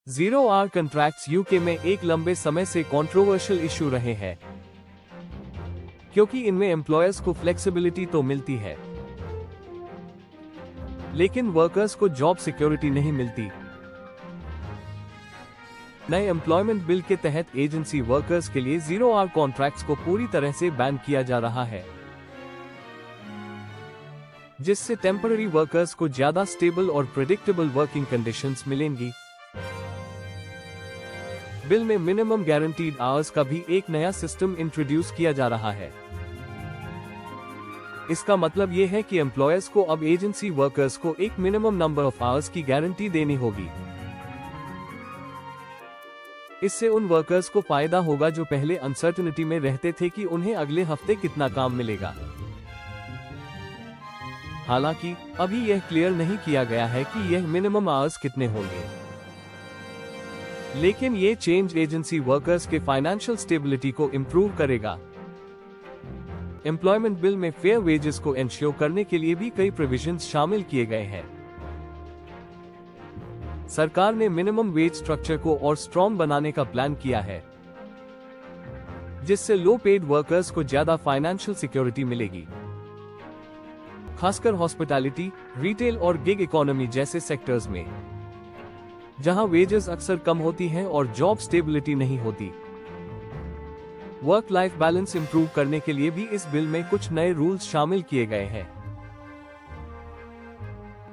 Zero hour contracts UK में एक लंबे समय से कंट्रोवर्शियल इशू रहे हैं, क्योंकि इनमें एम्प्लॉयर्स को फ्लेक्सिबिलिटी तो मिलती है, लेकिन वर्कर्स को जॉब सिक्योरिटी नहीं मिलती। नए एम्प्लॉयमेंट बिल के तहत एजेंसी वर्कर्स के लिए जीरो आवर कॉन्ट्रैक्ट्स को पूरी तरह से बैन किया जा रहा है, जिससे टेम्पररी वर्कर्स को ज्यादा स्टेबल और प्रेडिक्टेबल वर्किंग कंडीशंस मिलेंगी। बिल में मिनिमम गारंटीड आवर्स का भी एक नया सिस्टम इंट्रोड्यूस किया जा रहा है। इसका मतलब यह है कि एम्प्लॉयर्स को अब एजेंसी वर्कर्स को एक मिनिमम नंबर ऑफ आवर्स की गारंटी देनी होगी। इससे उन वर्कर्स को फायदा होगा जो पहले अनसर्टेनिटी में रहते थे कि उन्हें अगले हफ्ते कितना काम मिलेगा। हालांकि अभी यह क्लियर नहीं किया गया है कि यह मिनिमम आवर्स कितने होंगे, लेकिन ये चेंज एजेंसी वर्कर्स के फाइनेंशियल स्टेबिलिटी को इंप्रूव करेगा। एम्प्लॉयमेंट बिल में फेयर वेजेस को एंश्योर करने के लिए भी कई प्रोविजंस शामिल किए गए हैं। सरकार ने मिनिमम वेज स्ट्रक्चर को और स्ट्रॉन्ग बनाने का प्लान किया है, जिससे लो पेड वर्कर्स को ज्यादा फाइनेंशियल सिक्योरिटी मिलेगी, खासकर हॉस्पिटैलिटी, रिटेल और गिग इकोनॉमी जैसे सेक्टर्स में, जहां वेजेस अक्सर कम होती हैं और जॉब स्टेबिलिटी नहीं होती। वर्क लाइफ बैलेंस इंप्रूव करने के लिए भी इस बिल में कुछ नए रूल्स शामिल किए गए हैं।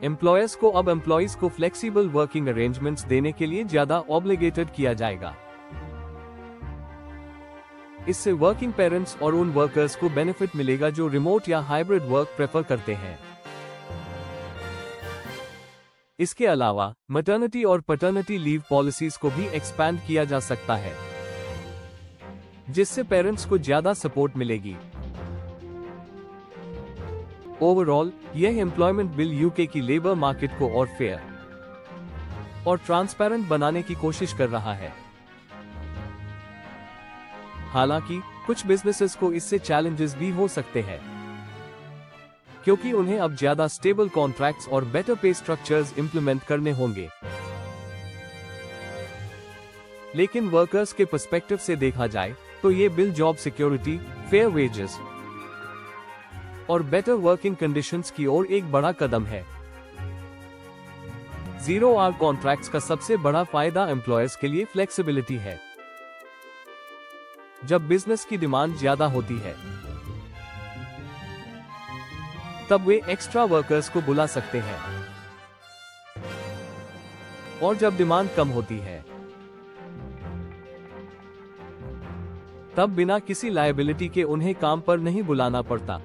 एम्प्लॉयर्स को अब एम्प्लॉइज को फ्लेक्सिबल वर्किंग अरेंजमेंट्स देने के लिए ज्यादा ऑब्लिगेटेड किया जाएगा। इससे वर्किंग पेरेंट्स और उन वर्कर्स को बेनिफिट मिलेगा जो रिमोट या हाइब्रिड वर्क प्रेफर करते हैं। इसके अलावा मैटरनिटी और पैटर्निटी लीव पॉलिसीज को भी एक्सपैंड किया जा सकता है, जिससे पेरेंट्स को ज्यादा सपोर्ट मिलेगी। ओवरऑल यह एम्प्लॉयमेंट बिल यूके की लेबर मार्केट को और फेयर और ट्रांसपेरेंट बनाने की कोशिश कर रहा है। हालांकि कुछ बिजनेसेस को इससे चैलेंजेस भी हो सकते हैं, क्योंकि उन्हें अब ज्यादा स्टेबल कॉन्ट्रैक्ट्स और बेटर पे स्ट्रक्चर्स इंप्लीमेंट करने होंगे। लेकिन वर्कर्स के पर्सपेक्टिव से देखा जाए तो ये bill job security, fair wages और बेटर वर्किंग कंडीशंस की ओर एक बड़ा कदम है। जीरो आवर कॉन्ट्रैक्ट्स का सबसे बड़ा फायदा एम्प्लॉयर्स के लिए फ्लेक्सिबिलिटी है। जब बिजनेस की डिमांड ज्यादा होती है, तब वे एक्स्ट्रा वर्कर्स को बुला सकते हैं, और जब डिमांड कम होती है, तब बिना किसी लायबिलिटी के उन्हें काम पर नहीं बुलाना पड़ता।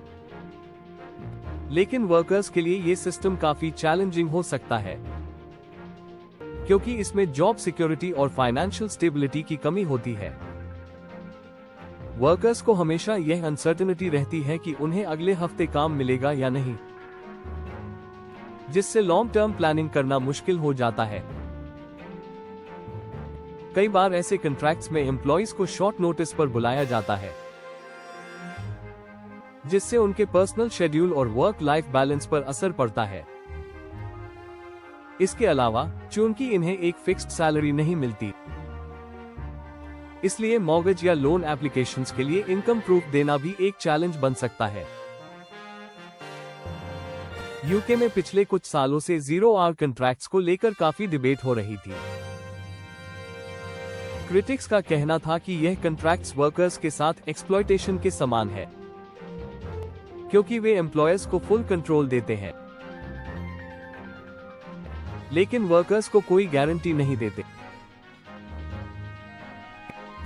लेकिन वर्कर्स के लिए यह सिस्टम काफी चैलेंजिंग हो सकता है, क्योंकि इसमें जॉब सिक्योरिटी और फाइनेंशियल स्टेबिलिटी की कमी होती है। वर्कर्स को हमेशा यह अनसर्टेनिटी रहती है कि उन्हें अगले हफ्ते काम मिलेगा या नहीं, जिससे लॉन्ग टर्म प्लानिंग करना मुश्किल हो जाता है। कई बार ऐसे कॉन्ट्रैक्ट्स में एम्प्लॉइज को शॉर्ट नोटिस पर बुलाया जाता है, जिससे उनके पर्सनल शेड्यूल और वर्क लाइफ बैलेंस पर असर पड़ता है। इसके अलावा चूंकि इन्हें एक फिक्स्ड सैलरी नहीं मिलती, इसलिए मॉर्गेज या लोन एप्लीकेशंस के लिए इनकम प्रूफ देना भी एक चैलेंज बन सकता है। यूके में पिछले कुछ सालों से जीरो आवर कॉन्ट्रैक्ट्स को लेकर काफी डिबेट हो रही थी। क्रिटिक्स का कहना था कि यह कॉन्ट्रैक्ट्स वर्कर्स के साथ एक्सप्लॉयटेशन के समान है, क्योंकि वे एम्प्लॉयर्स को फुल कंट्रोल देते हैं, लेकिन वर्कर्स को कोई गारंटी नहीं देते।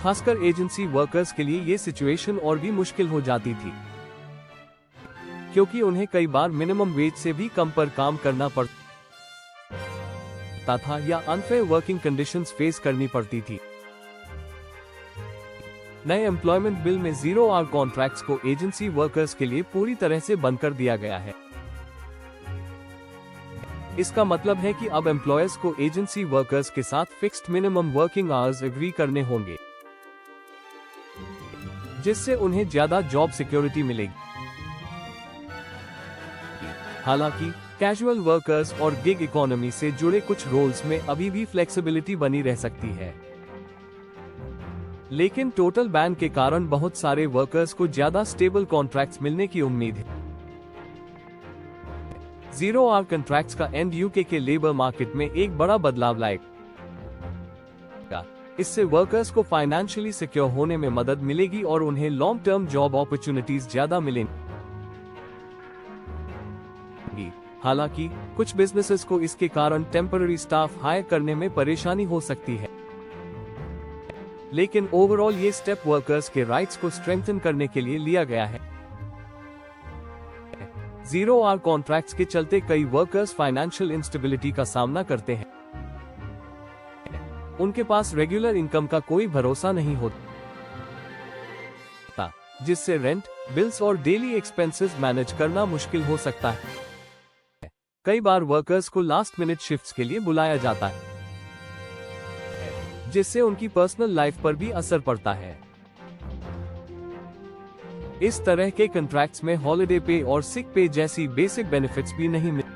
खासकर एजेंसी वर्कर्स के लिए यह सिचुएशन और भी मुश्किल हो जाती थी, क्योंकि उन्हें कई बार मिनिमम वेज से भी कम पर काम करना पड़ता था या अनफेयर वर्किंग कंडीशंस फेस करनी पड़ती थी। नए एम्प्लॉयमेंट बिल में जीरो आवर कॉन्ट्रैक्ट्स को एजेंसी वर्कर्स के लिए पूरी तरह से बंद कर दिया गया है। इसका मतलब है कि अब एम्प्लॉयर्स को एजेंसी वर्कर्स के साथ fixed minimum working hours agree करने होंगे, जिससे उन्हें ज्यादा जॉब सिक्योरिटी मिलेगी। हालांकि कैजुअल वर्कर्स और गिग इकोनॉमी से जुड़े कुछ रोल्स में अभी भी फ्लेक्सिबिलिटी बनी रह सकती है, लेकिन टोटल बैन के कारण बहुत सारे वर्कर्स को ज्यादा स्टेबल कॉन्ट्रैक्ट्स मिलने की उम्मीद है। जीरो आवर कॉन्ट्रैक्ट्स का एंड यूके के लेबर मार्केट में एक बड़ा बदलाव लाएगा। इससे वर्कर्स को फाइनेंशियली सिक्योर होने में मदद मिलेगी और उन्हें लॉन्ग टर्म जॉब अपॉर्चुनिटीज ज्यादा मिलेंगी। हालांकि कुछ बिजनेसेस को इसके कारण टेम्पररी स्टाफ हायर करने में परेशानी हो सकती है, लेकिन ओवरऑल ये स्टेप वर्कर्स के राइट्स को स्ट्रेंथन करने के लिए लिया गया है। जीरो आवर कॉन्ट्रैक्ट्स के चलते कई वर्कर्स फाइनेंशियल इंस्टेबिलिटी का सामना करते हैं। उनके पास रेगुलर इनकम का कोई भरोसा नहीं होता, जिससे रेंट, बिल्स और डेली एक्सपेंसेस मैनेज करना मुश्किल हो सकता है। कई बार वर्कर्स को लास्ट मिनट शिफ्ट्स के लिए बुलाया जाता है, जिससे उनकी पर्सनल लाइफ पर भी असर पड़ता है। इस तरह के कॉन्ट्रैक्ट्स में हॉलिडे पे और सिक पे जैसी बेसिक बेनिफिट्स भी नहीं मिलती,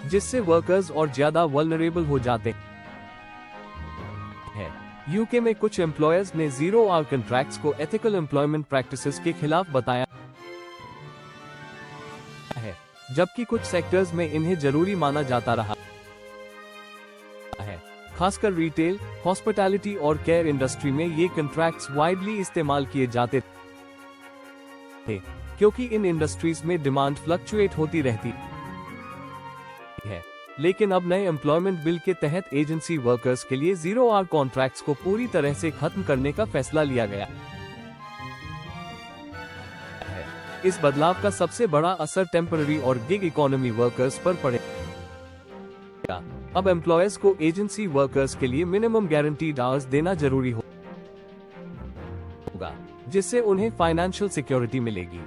जिससे वर्कर्स और ज्यादा वल्नरेबल हो जाते हैं। यूके में कुछ एम्प्लॉयर्स ने जीरो आवर कॉन्ट्रैक्ट्स को एथिकल एम्प्लॉयमेंट प्रैक्टिसेस के खिलाफ बताया है, जबकि कुछ सेक्टर्स में इन्हें जरूरी माना जाता रहा है। खासकर रिटेल, हॉस्पिटैलिटी और केयर इंडस्ट्री में ये कॉन्ट्रैक्ट्स वाइडली इस्तेमाल किए जाते थे, क्योंकि इन इंडस्ट्रीज में डिमांड फ्लक्चुएट होती रहती है। लेकिन अब नए एम्प्लॉयमेंट बिल के तहत एजेंसी वर्कर्स के लिए जीरो आवर कॉन्ट्रैक्ट्स को पूरी तरह से खत्म करने का फैसला लिया गया है। इस बदलाव का सबसे बड़ा असर टेम्पररी और गिग इकोनॉमी वर्कर्स पर पड़ेगा। अब एम्प्लॉयर्स को एजेंसी वर्कर्स के लिए मिनिमम गारंटीड आवर्स देना जरूरी होगा, जिससे उन्हें फाइनेंशियल सिक्योरिटी मिलेगी।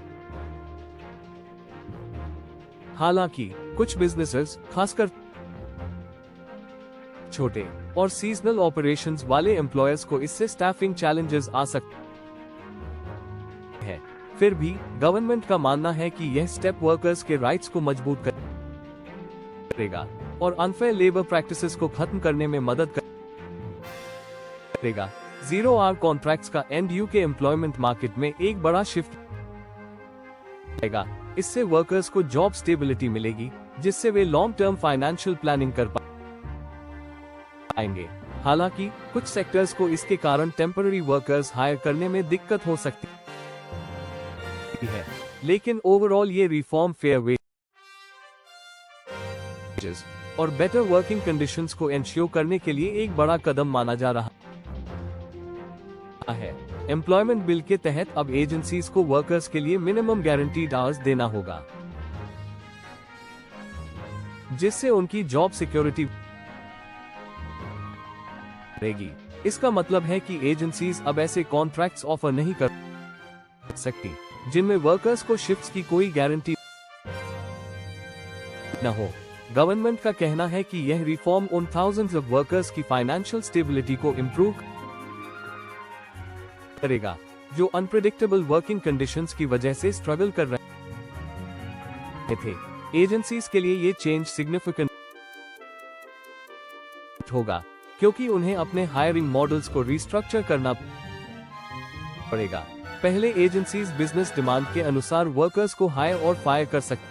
हालांकि कुछ बिजनेसेस, खासकर छोटे और सीजनल ऑपरेशंस वाले एम्प्लॉयर्स को इससे स्टाफिंग चैलेंजेस आ सकते हैं। फिर भी गवर्नमेंट का मानना है कि यह स्टेप वर्कर्स के राइट्स को मजबूत करेगा और अनफेयर लेबर प्रैक्टिसेस को खत्म करने में मदद करेगा। जीरो आवर कॉन्ट्रैक्ट्स का एंड यूके एम्प्लॉयमेंट मार्केट में एक बड़ा शिफ्ट आएगा। इससे वर्कर्स को जॉब स्टेबिलिटी मिलेगी, जिससे वे लॉन्ग टर्म फाइनेंशियल प्लानिंग कर पाएंगे। हालांकि कुछ सेक्टर्स को इसके कारण टेम्पररी वर्कर्स हायर करने में दिक्कत हो सकती है, लेकिन ओवरऑल ये रिफॉर्म फेयर वेजेस और बेटर वर्किंग कंडीशंस को एंश्योर करने के लिए एक बड़ा कदम माना जा रहा है। एम्प्लॉयमेंट बिल के तहत अब एजेंसीज को वर्कर्स के लिए मिनिमम गारंटीड आवर्स देना होगा, जिससे उनकी जॉब सिक्योरिटी रहेगी। इसका मतलब है कि एजेंसीज अब ऐसे कॉन्ट्रैक्ट्स ऑफर नहीं कर सकती जिनमें वर्कर्स को शिफ्ट्स की कोई गारंटी न हो। गवर्नमेंट का कहना है कि यह रिफॉर्म उन थाउजेंड्स ऑफ वर्कर्स की फाइनेंशियल स्टेबिलिटी को इंप्रूव करेगा, जो अनप्रेडिक्टेबल वर्किंग कंडीशंस की वजह से स्ट्रगल कर रहे थे। एजेंसीज के लिए ये चेंज सिग्निफिकेंट होगा, क्योंकि उन्हें अपने हायरिंग मॉडल्स को रिस्ट्रक्चर करना पड़ेगा। पहले एजेंसीज बिजनेस डिमांड के अनुसार वर्कर्स को हायर और फायर कर सकती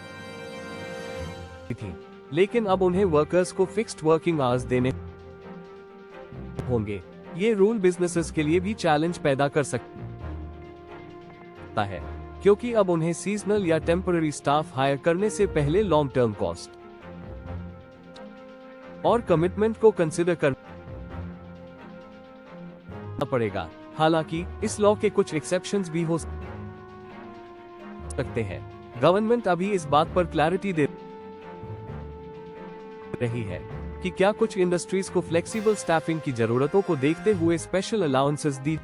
थी, लेकिन अब उन्हें वर्कर्स को फिक्स्ड वर्किंग आवर्स देने होंगे। ये रूल बिजनेसेस के लिए भी चैलेंज पैदा कर सकता है, क्योंकि अब उन्हें सीजनल या टेम्पररी स्टाफ हायर करने से पहले लॉन्ग टर्म कॉस्ट और कमिटमेंट को कंसिडर करना पड़ेगा। हालांकि इस लॉ के कुछ एक्सेप्शंस भी हो सकते हैं। गवर्नमेंट अभी इस बात पर क्लैरिटी दे रही है कि क्या कुछ इंडस्ट्रीज को फ्लेक्सिबल स्टाफिंग की जरूरतों को देखते हुए स्पेशल अलाउंसेस दी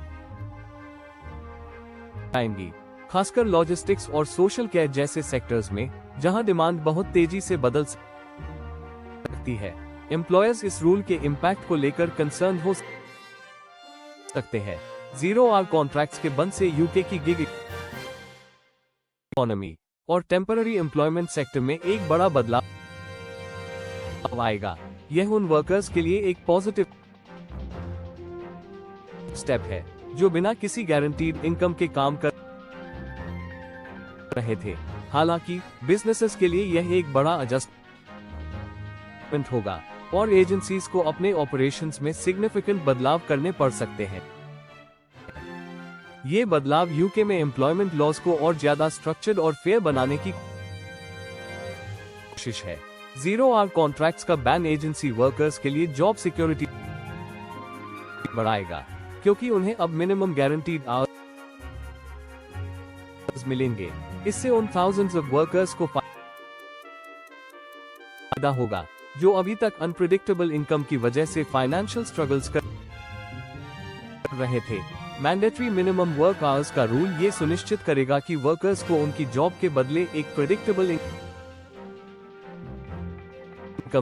जाएंगी, खासकर लॉजिस्टिक्स और सोशल केयर जैसे सेक्टर्स में, जहां डिमांड बहुत तेजी से बदल सकती है। एम्प्लॉयर्स इस रूल के इम्पैक्ट को लेकर कंसर्न हो सकते हैं। जीरो आवर कॉन्ट्रैक्ट्स के बंद से यूके की गिग इकोनॉमी और टेम्पररी एम्प्लॉयमेंट सेक्टर में एक बड़ा बदलाव आएगा। यह उन वर्कर्स के लिए एक पॉजिटिव स्टेप है जो बिना किसी गारंटीड इनकम के काम कर रहे थे। हालांकि बिजनेसेस के लिए यह एक बड़ा एडजस्टमेंट होगा और एजेंसीज को अपने ऑपरेशंस में सिग्निफिकेंट बदलाव करने पड़ सकते हैं। ये बदलाव यूके में एम्प्लॉयमेंट लॉज को और ज्यादा स्ट्रक्चर्ड और फेयर बनाने की कोशिश है। 0 आवर कॉन्ट्रैक्ट्स का बैन एजेंसी वर्कर्स के लिए जॉब सिक्योरिटी बढ़ाएगा, क्योंकि उन्हें अब मिनिमम गारंटीड आवर्स मिलेंगे। इससे उन थाउजेंड्स ऑफ वर्कर्स को फायदा होगा जो अभी तक अनप्रिडिक्टेबल इनकम की वजह से फाइनेंशियल स्ट्रगल्स कर रहे थे। मैंडेटरी मिनिमम वर्क आवर्स का रूल ये सुनिश्चित करेगा कि वर्कर्स को उनकी जॉब के बदले एक प्रेडिक्टेबल इनकम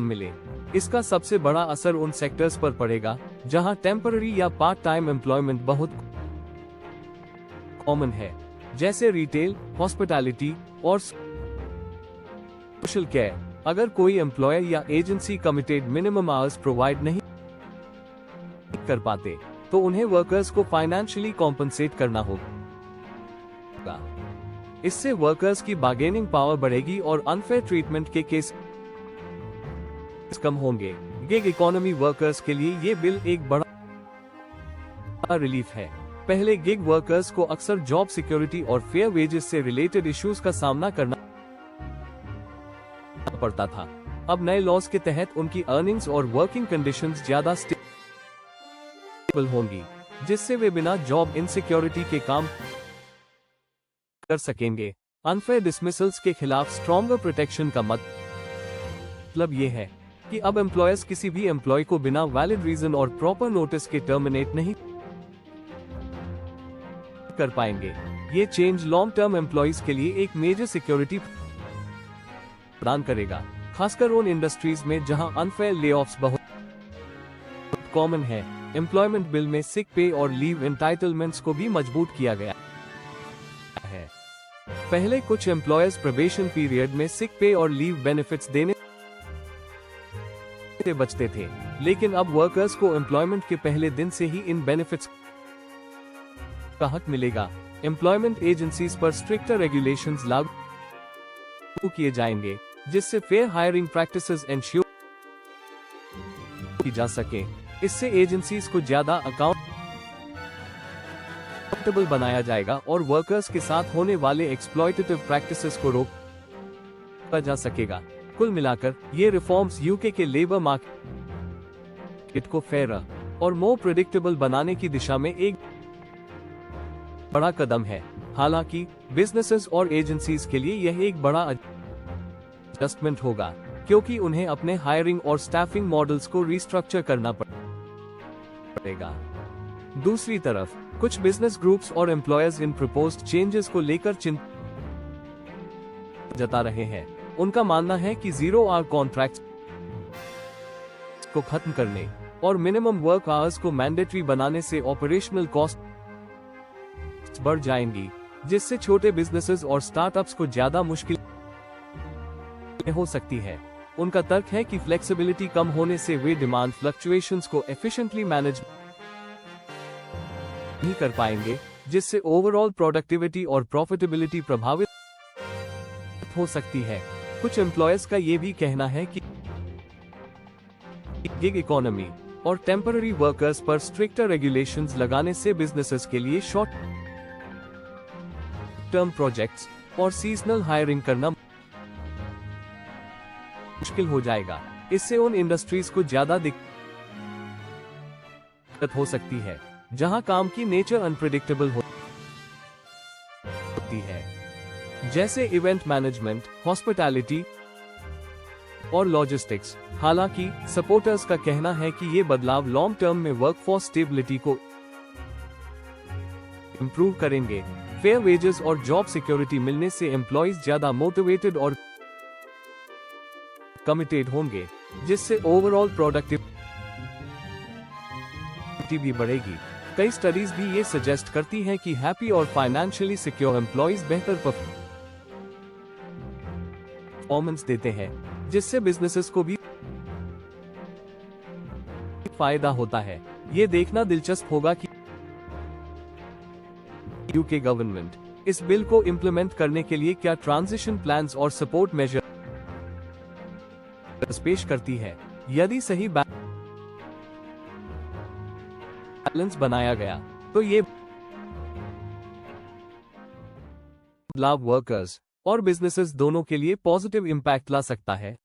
मिले। इसका सबसे बड़ा असर उन सेक्टर्स पर पड़ेगा जहां टेम्पररी या पार्ट टाइम एम्प्लॉयमेंट बहुत कॉमन है, जैसे रिटेल, हॉस्पिटैलिटी और सोशल केयर। अगर कोई एम्प्लॉयर या agency committed minimum hours provide नहीं कर पाते तो उन्हें वर्कर्स को फाइनेंशियली कॉम्पनसेट करना होगा। इससे वर्कर्स की बार्गेनिंग पावर बढ़ेगी और अनफेयर ट्रीटमेंट के केस कम होंगे। गिग इकोनॉमी वर्कर्स के लिए ये बिल एक बड़ा रिलीफ है। पहले गिग वर्कर्स को अक्सर जॉब सिक्योरिटी और फेयर वेजेस से रिलेटेड इश्यूज का सामना करना पड़ता था। अब नए लॉज के तहत उनकी अर्निंग्स और वर्किंग कंडीशंस ज्यादा स्टेबल होंगी, जिससे वे बिना जॉब इनसिक्योरिटी के काम कर सकेंगे। अनफेयर डिसमिसल्स के खिलाफ स्ट्रॉन्गर प्रोटेक्शन का मतलब ये है कि अब एम्प्लॉयर्स किसी भी एम्प्लॉय को बिना वैलिड रीजन और प्रॉपर नोटिस के टर्मिनेट नहीं कर पाएंगे। ये चेंज लॉन्ग टर्म एम्प्लॉयज के लिए एक मेजर सिक्योरिटी प्रदान करेगा, खासकर उन इंडस्ट्रीज में जहां अनफेयर लेऑफ्स बहुत कॉमन है। एम्प्लॉयमेंट बिल में सिक पे और लीव एंटाइटलमेंट्स को भी मजबूत किया गया है। पहले कुछ एम्प्लॉयर्स प्रोबेशन पीरियड में सिक पे और लीव बेनिफिट्स देने से बचते थे, लेकिन अब वर्कर्स को एम्प्लॉयमेंट के पहले दिन से ही इन बेनिफिट्स का हक मिलेगा। एम्प्लॉयमेंट एजेंसीज पर स्ट्रिक्टर रेगुलेशंस लागू किए जाएंगे, जिससे फेयर हायरिंग प्रैक्टिसेस एंश्योर की जा सके। इससे एजेंसीज को ज्यादा अकाउंटेबल बनाया जाएगा और वर्कर्स के साथ होने वाले एक्सप्लॉयटेटिव प्रैक्टिसेस को रोका जा सकेगा। कुल मिलाकर ये रिफॉर्म्स यूके के लेबर मार्केट को फेयर और मोर प्रेडिक्टेबल बनाने की दिशा में एक बड़ा कदम है। हालांकि बिजनेसेस और एजेंसीज के लिए यह एक बड़ा एडजस्टमेंट होगा, क्योंकि उन्हें अपने हायरिंग और स्टाफिंग मॉडल्स को रिस्ट्रक्चर करना पड़ेगा। दूसरी तरफ कुछ बिजनेस ग्रुप्स और एम्प्लॉयर्स इन प्रपोज्ड चेंजेस को लेकर चिंता जता रहे हैं। उनका मानना है कि 0 आवर कॉन्ट्रैक्ट्स को खत्म करने और मिनिमम वर्क आवर्स को मैंडेटरी बनाने से ऑपरेशनल कॉस्ट बढ़ जाएंगी, जिससे छोटे बिजनेसेस और स्टार्टअप्स को ज्यादा मुश्किल हो सकती है। उनका तर्क है कि फ्लेक्सिबिलिटी कम होने से वे डिमांड फ्लक्चुएशंस को एफिशिएंटली मैनेज नहीं कर पाएंगे, जिससे ओवरऑल प्रोडक्टिविटी और प्रॉफिटेबिलिटी प्रभावित हो सकती है। कुछ एम्प्लॉयर्स का ये भी कहना है कि गिग इकोनॉमी और टेम्पररी वर्कर्स पर स्ट्रिक्टर रेगुलेशंस लगाने से बिजनेसेस के लिए शॉर्ट टर्म प्रोजेक्ट्स और सीजनल हायरिंग करना मुश्किल हो जाएगा। इससे उन इंडस्ट्रीज को ज्यादा दिक्कत हो सकती है जहां काम की नेचर अनप्रेडिक्टेबल होती है, जैसे इवेंट मैनेजमेंट, हॉस्पिटैलिटी और लॉजिस्टिक्स। हालांकि सपोर्टर्स का कहना है कि ये बदलाव लॉन्ग टर्म में वर्कफोर्स स्टेबिलिटी को इंप्रूव करेंगे। फेयर वेजेस और जॉब सिक्योरिटी मिलने से एम्प्लॉयज ज्यादा मोटिवेटेड और कमिटेड होंगे, जिससे ओवरऑल प्रोडक्टिविटी भी बढ़ेगी। कई स्टडीज भी ये सजेस्ट करती हैं कि हैप्पी और फाइनेंशियली सिक्योर एम्प्लॉयज बेहतर परफॉर्मेंस देते हैं, जिससे बिजनेसेस को भी फायदा होता है। ये देखना दिलचस्प होगा कि यूके गवर्नमेंट इस बिल को इम्प्लीमेंट करने के लिए क्या ट्रांजिशन प्लान्स और सपोर्ट मेजर्स पेश करती है। यदि सही बैलेंस बनाया गया तो ये बदलाव वर्कर्स और बिजनेसेस दोनों के लिए पॉजिटिव इम्पैक्ट ला सकता है।